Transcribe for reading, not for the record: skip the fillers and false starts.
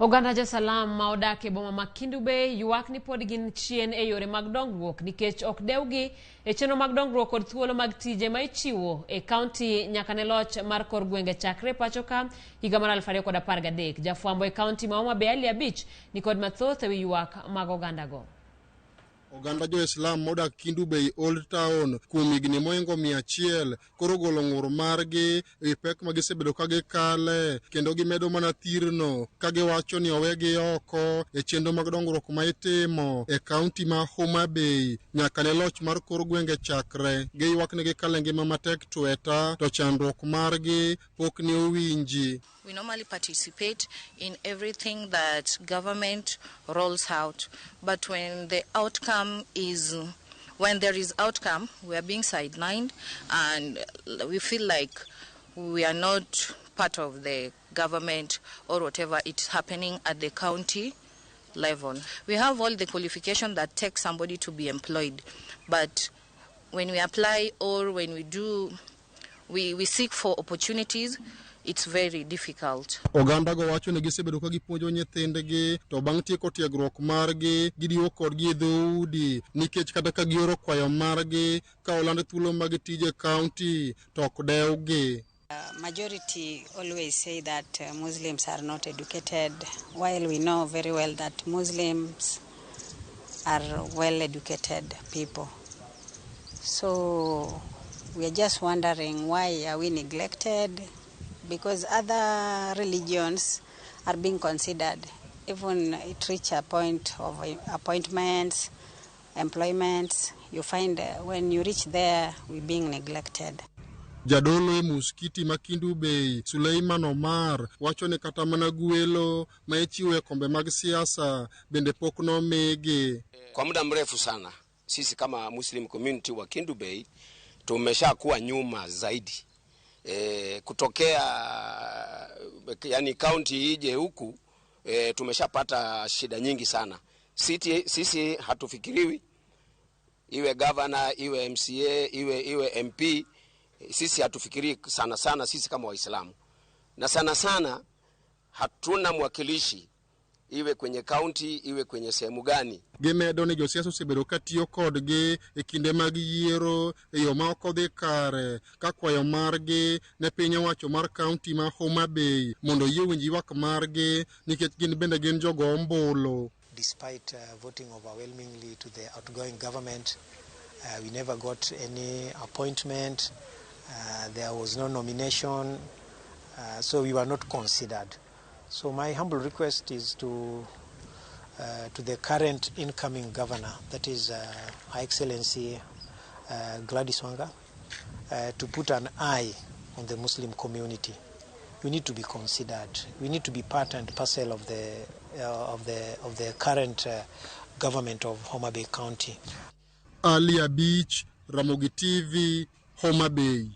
Oganda Jo-Salam ma odak e boma ma Kendu Bay ywak ni pod gin chien e yore mag dongruok nikech ok dewgi e chenro mag dongruok kod thuolo mag tije ma ichiwo e kaonti nyaka ne loch mar kor gwenge chakre pacho ka higa mar 2013. Jafwambo e kaonti ma Homa Bay Ali Abich ni kod mathoth ewi ywak mag oganda go. Oganda Jo-Salam modak Kendu Bay Old Town kuom higni moingo 100 koro golo ng'ur margi e pek ma gisebedo ka gikale kendo gimedo mana thirno ka giwacho ni owegi oko e chenro mag dongruok ma itimo e kaunti ma Homa Bay nyaka ne loch mar kor gwenge chakre. Giywak ni gikale ngima matek tweta to chandruok margi pok ni owinji. We normally participate in everything that government rolls out, but when there is outcome, we are being sidelined, and we feel like we are not part of the government or whatever it's happening at the county level. We have all the qualification that takes somebody to be employed, but when we apply or when we seek for opportunities, it's very difficult. Oganda go wacho ni gisebedo ka gipuonjo nyithindgi to bang' tieko tiegruok margi gidiwo kodgi e dhoudi nikech kata ka gioro kwayo margi ka olando thuolo mag tije county to ok dewgi. Majority always say that Muslims are not educated, while we know very well that Muslims are well-educated people. So we are just wondering, why are we neglected? Because other religions are being considered. Even it reach a point of appointments, employments, you find when you reach there, we're being neglected. Jadolo e muskiti ma Kendu Bay, Suleiman Omar, wacho ni kata mana gwelo ma ichiwo e kombe mag siasa bende pok nomigi. Kwa muda mrefu sana, sisi kama Muslim community wa Kendu Bay tumesha kuwa nyuma zaidi. Kutokea yani county ije huku tumeshapata shida nyingi sana. Sisi hatufikiriwi, iwe governor, iwe MCA, iwe MP, sisi hatufikiri sana sisi kama Waislamu. Na sana hatuna mwakilishi iwe kwenye county, iwe kwenye sehemu gani. Gimedo ni josiasa osebedo ka tiyo kodgi e kinde mag yiero e yo ma ok odhi kare ka kwayo margi ne piny owacho mar kaunti ma Homa Bay mondo yie winj ywak margi nikech gin bende gin jogo ombulu. Despite voting overwhelmingly to the outgoing government, we never got any appointment. There was no nomination, so we were not considered. So my humble request is to the current incoming governor, that is Her Excellency Gladys Wanga, to put an eye on the Muslim community. We need to be considered. We need to be part and parcel of the current government of Homa Bay County. Ali Abich, Ramogi TV, Homa Bay.